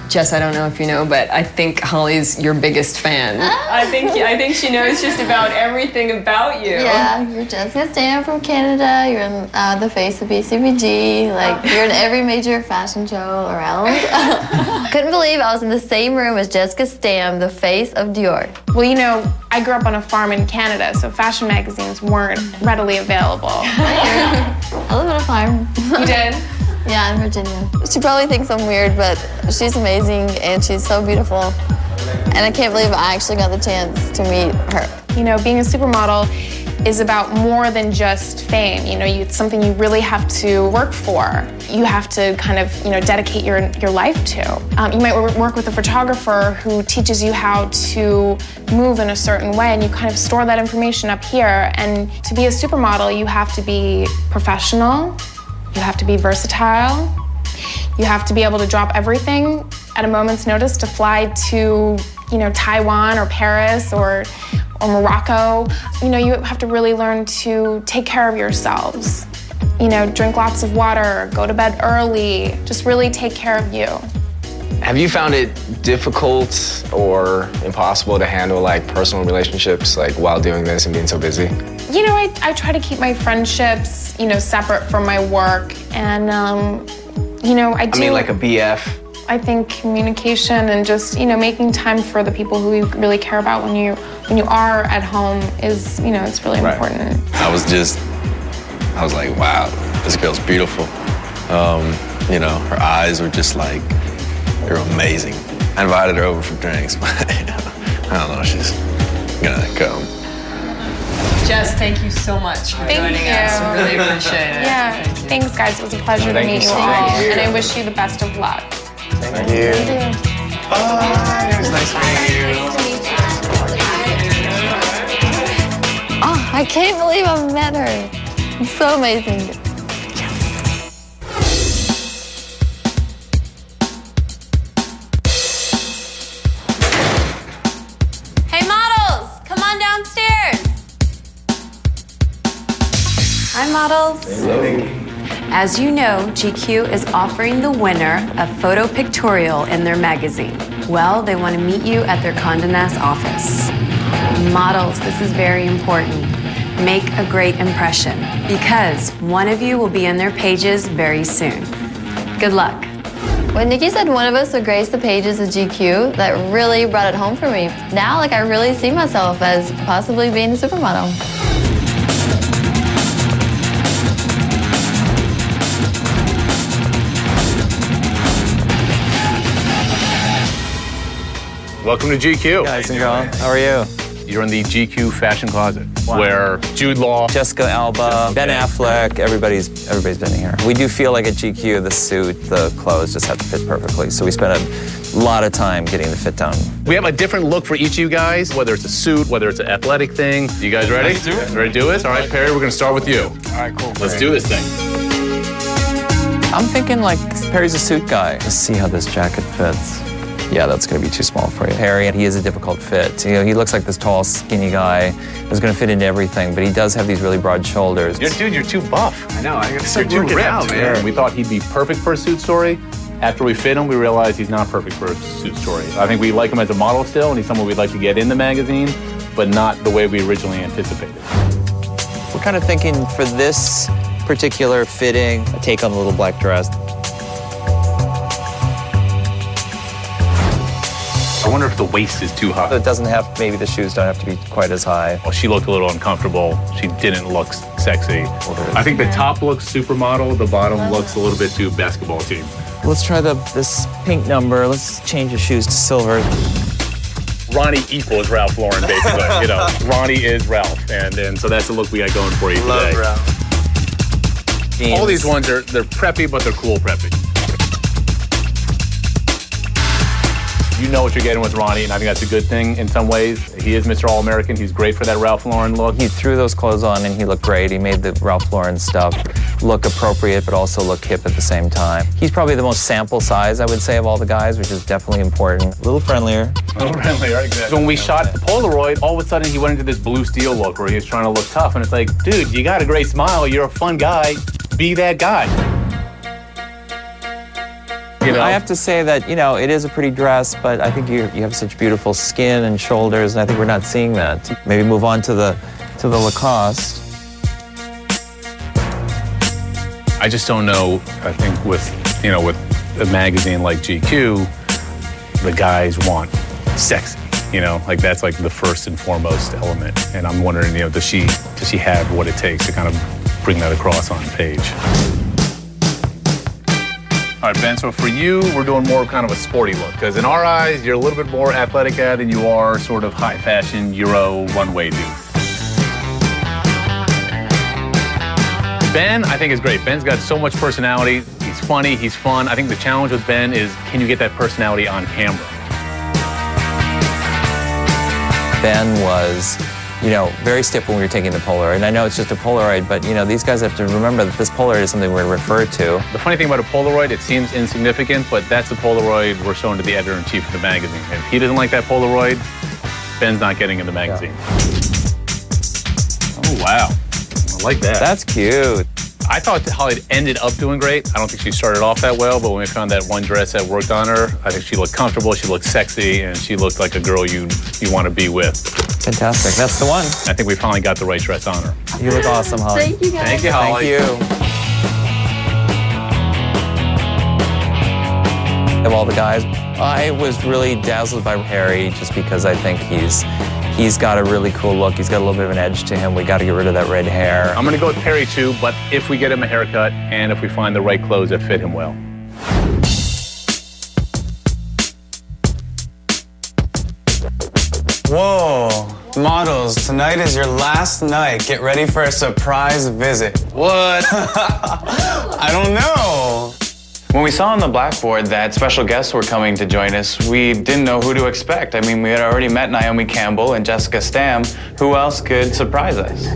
Jess, I don't know if you know, but I think Holly's your biggest fan. I think she knows just about everything about you. Yeah, you're Jessica Stam from Canada. You're in the face of BCBG. Like, you're in every major fashion show around. Couldn't believe I was in the same room as Jessica Stam, the face of Dior. Well, you know, I grew up on a farm in Canada, so fashion magazines weren't readily available. I live on a farm. You did? Yeah, in Virginia. She probably thinks I'm weird, but she's amazing and she's so beautiful. And I can't believe I actually got the chance to meet her. You know, being a supermodel is about more than just fame. You know, it's something you really have to work for. You have to kind of, you know, dedicate your life to. You might work with a photographer who teaches you how to move in a certain way, and you kind of store that information up here. And to be a supermodel, you have to be professional. You have to be versatile. You have to be able to drop everything at a moment's notice to fly to, you know, Taiwan or Paris or Morocco. You know, you have to really learn to take care of yourselves. You know, drink lots of water, go to bed early, just really take care of you. Have you found it difficult or impossible to handle like personal relationships like while doing this and being so busy? You know, I try to keep my friendships, you know, separate from my work, and you know, I mean, like a BF. I think communication and just, you know, making time for the people who you really care about when you are at home is, you know, it's really important. I was like, wow, this girl's beautiful. You know, her eyes were just like, they're amazing. I invited her over for drinks, but I don't know, she's gonna come. Jess, thank you so much for joining us. I really appreciate it. Yeah, thanks guys. It was a pleasure to meet you all, and I wish you the best of luck. Thank you. Bye. It was nice meeting you. Oh, I can't believe I met her. It's so amazing. Hey models, come on downstairs. Hi models. Hello. As you know, GQ is offering the winner a photo pictorial in their magazine. Well, they want to meet you at their Condé Nast office. Models, this is very important. Make a great impression, because one of you will be in their pages very soon. Good luck. When Nikki said one of us would grace the pages of GQ, that really brought it home for me. Now, like, I really see myself as possibly being a supermodel. Welcome to GQ. Guys and girls, how are you? You're in the GQ fashion closet, where Jude Law, Jessica Alba, Ben Affleck, everybody's been here. We do feel like at GQ, the suit, the clothes just have to fit perfectly. So we spend a lot of time getting the fit done. We have a different look for each of you guys, whether it's a suit, whether it's an athletic thing. You guys ready? Let's do it. Ready to do this? All right, Perry, we're gonna start with you. All right, cool. Let's do this thing. I'm thinking like Perry's a suit guy. Let's see how this jacket fits. Yeah, that's gonna be too small for you. Harry, he is a difficult fit. You know, he looks like this tall, skinny guy who's gonna fit into everything, but he does have these really broad shoulders. Dude, you're too buff. I know, I gotta You're start too working ripped. out, man. We thought he'd be perfect for a suit story. After we fit him, we realized he's not perfect for a suit story. I think we like him as a model still, and he's someone we'd like to get in the magazine, but not the way we originally anticipated. We're kind of thinking for this particular fitting, a take on the little black dress. I wonder if the waist is too high. It doesn't have, maybe the shoes don't have to be quite as high. Well, she looked a little uncomfortable. She didn't look sexy. I think the top looks supermodel, the bottom looks a little bit too basketball team. Let's try this pink number. Let's change the shoes to silver. Ronnie equals Ralph Lauren, basically. You know, Ronnie is Ralph, and so that's the look we got going for you today. Love Ralph. Jeans. All these ones they're preppy, but they're cool preppy. You know what you're getting with Ronnie, and I think that's a good thing in some ways. He is Mr. All-American. He's great for that Ralph Lauren look. He threw those clothes on and he looked great. He made the Ralph Lauren stuff look appropriate, but also look hip at the same time. He's probably the most sample size, I would say, of all the guys, which is definitely important. A little friendlier. A little friendlier, exactly. So when we shot the Polaroid, all of a sudden he went into this blue steel look where he was trying to look tough, and it's like, dude, you got a great smile. You're a fun guy. Be that guy. You know? I have to say that, you know, it is a pretty dress, but I think you have such beautiful skin and shoulders, and I think we're not seeing that. Maybe move on to the Lacoste. I just don't know. I think with a magazine like GQ, the guys want sexy. You know, like that's like the first and foremost element. And I'm wondering, you know, does she have what it takes to kind of bring that across on page? All right, Ben, so for you, we're doing more kind of a sporty look, because in our eyes, you're a little bit more athletic guy than you are sort of high fashion Euro runway dude. Ben, I think, is great. Ben's got so much personality. He's funny, he's fun. I think the challenge with Ben is, can you get that personality on camera? Ben was, you know, very stiff when we were taking the Polaroid. And I know it's just a Polaroid, but, you know, these guys have to remember that this Polaroid is something we're referred to. The funny thing about a Polaroid, it seems insignificant, but that's the Polaroid we're showing to the editor-in-chief of the magazine. If he doesn't like that Polaroid, Ben's not getting in the magazine. Yeah. Oh, wow. I like that. That's cute. I thought that Holly ended up doing great. I don't think she started off that well, but when we found that one dress that worked on her, I think she looked comfortable, she looked sexy, and she looked like a girl you want to be with. Fantastic. That's the one. I think we finally got the right dress on her. You look awesome, Holly. Thank you, guys. Thank you, Holly. Thank you. Of all the guys, I was really dazzled by Harry just because I think he's got a really cool look. He's got a little bit of an edge to him. We got to get rid of that red hair. I'm going to go with Perry too, but if we get him a haircut and if we find the right clothes that fit him well. Whoa, models, tonight is your last night. Get ready for a surprise visit. What? I don't know. When we saw on the blackboard that special guests were coming to join us, we didn't know who to expect. I mean, we had already met Naomi Campbell and Jessica Stamm. Who else could surprise us?